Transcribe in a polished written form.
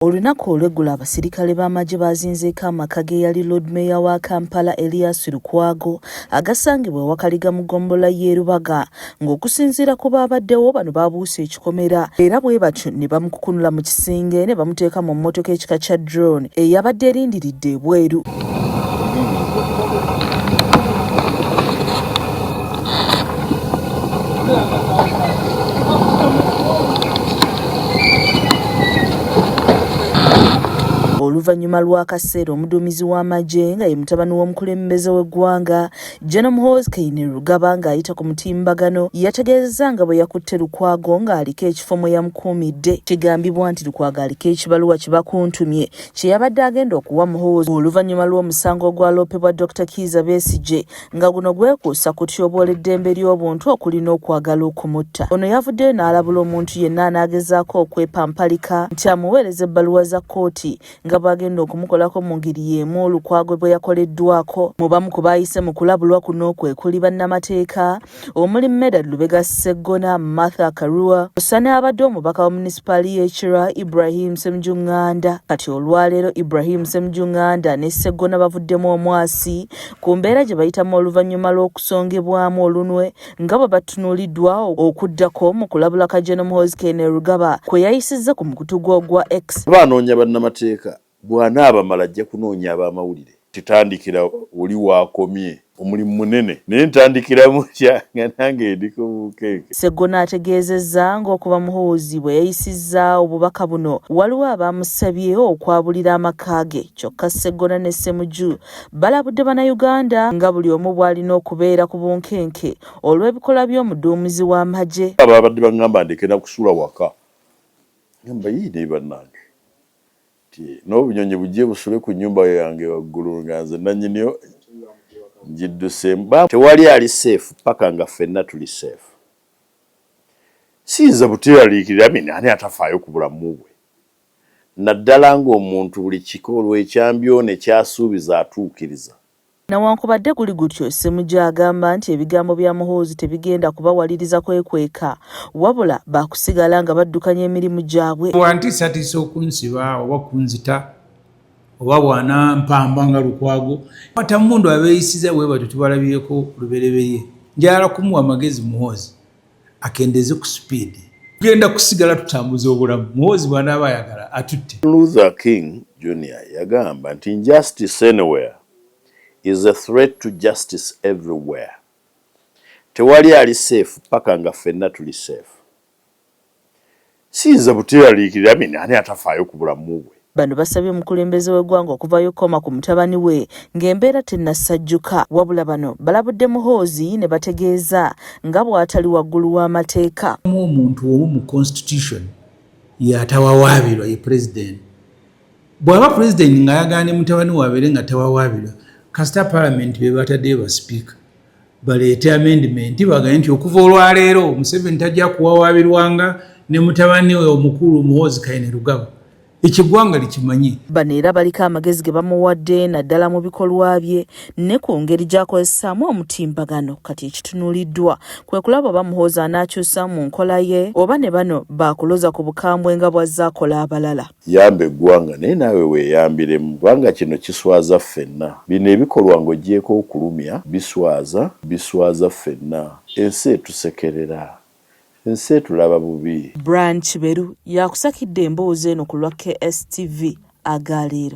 Olunaku olw'eggulo abasirikale b'amagye bazinzeeko amaka g'eyali Lord Mayor wa Kampala Erias Lukwago agasangibwa ewakaliga mu ggombolola y'e Rubaga ng'okusinziira ku baabaddewo bano baabuuse ekikomera era bwe batyo ne bamukukunula mu kisenge ne bamuteeka mu mmotoka ekika kya drone eyabadde erindiridde ebweru. Oluvannyuma lw'akaseera omuduumizi w'amagye nga ye mutabani w'omukulembeze w'eggwanga General Muhoozi Kainerugaba ng'ayita ku mutimbagano yategeezezza nga bwe yakutte Lukwago ng'aliko ekifo mwe yamukuumidde. Kigambibwa nti Lukwago aliko ekibaluwa kye bakuntumye kye yabadde agenda okuwa Muhoozi oluvannyuma lw'omusango ogwaloopebwa Dr. Kizza Besigye nga guno gwekuusa kutyoboola eddembe ly'obuntu okulina okwagala okumutta. Ono yavuddeyo n'alabula omuntu yenna anaagezaako okwepampalika nti amuweereza ebbaluwa za kkooti nga bagenda okumukolako mu ngeri y'emu Lukwago bwe yakoleddwako. Mu bamu ku baayise mu kulabulwa kuno kwe kuli bannamateeka omuli Medard Lubega Sseggona, Martha Karua, Osane abadde omubaka wa munisipaali y'Ekira Ibrahim Ssemujjuŋŋanda. Kati olwaleero Ibrahim Ssemujjuŋŋanda ne Sseggona bavuddemu omwasi ku mbeera gye bayitamu oluvannyuma lw'okusongebwamu olunwe nga bwe batunuuliddwa okuddako mu kulabula ka General Muhoozi Kainerugaba kwe yayisizza ku mukutu gwe ogwa X. Banoonya bannamateeka bw'anaabamala ajja kunoonya ab'amawulire. Titandikira oli waakomye omulimu munene naye ntandikiramu kya nga nange ndiko bukeeke. Sseggona ategeezezza ng'okuba Muhoozi bwe yayisizza obubaka buno waliwo abaamusabye okwabulira amaka ge kyokka Sseggona ne Ssemujju balabudde Bannayuganda nga buli omu bw'alina okubeera ku bunkenke olw'ebikolwa by'omuduumizi w'amagye. Ababadde baŋŋamba ndeke na kusula waka ngamba yiine bannange n'obunyonyi bujje busule ku nnyumba yange waggulu nga nze nannyiniyo njidduseemu. Tewali ali seefu paka nga ffenna tuli seefu. Siyinza buteeraliikirira ani atafaayo ku bulamu bwe naddala ng'omuntu buli kikoolwa ekyambyone kyasuubiza atuukiriza. Newankubadde guli gutyo Ssemujju agamba nti ebigambo bya Muhoozi tebigenda kubawaliriza kwekweka wabula baakusigala nga baddukanya emirimu gyabwe. Bwantiisatiisa okunsiba oba kunzita oba bw'anampamba nga Lukwago Watamundu abeeyisiza bwe batyo tubalabyeko lubereberye. Njagala kumuwa amagezi Muhoozi akendeeze ku sipiidi. Tugenda kusigala tutambuza obulamu. Muhoozi bw'anaaba ayagala atutte. Luther King Jr. yagamba nti injustice anywhere is a threat to justice everywhere. Tewali ali seefu paka nga ffenna tuli seefu. Siyinza buteeraliikirira ani atafaayo ku bulamu bwe. Bano basabye omukulembeze w'eggwanga okuvayo koma ku mutabani we ng'embeera tennasajjuka wabula bano balabudde Muhoozi ne bategeeza nga bw'atali waggulu w'amateeka. Omuntu omu mu constitution yatawawaabirwa ye president. Bw'aba president ng'ayagala ne mutabani we abeere nga tawawaabirwa kasita parliament be bataddeyo ba speaker baleete amendment bagaye nti okuva olwaleero Museveni tajja kuwawaabirwanga ne mutabani we omukulu Muhoozi Kainerugaba. Ekiggwanga likimanyi. Bano era baliko amagezi ge bamuwadde naddala mu bikolwa bye ne ku ngeri gy'akozesaamu omutimbagano. Kati ekitunuuliddwa kwe kulaba oba Muhoozi anaakyusa mu nkola ye oba ne bano baakuloza ku bukambwe nga bw'azze akola abalala. Yamba eggwanga naye naawe weeyambiremu kubanga kino kiswaza ffenna. Bino ebikolwa ng'oggyeko okulumya biswaza ffenna. Ensi etusekerera. Ensi tulaba bubi. Brian Kiberu yakusakidde emboozi eno ku lwa KSTV agaleero.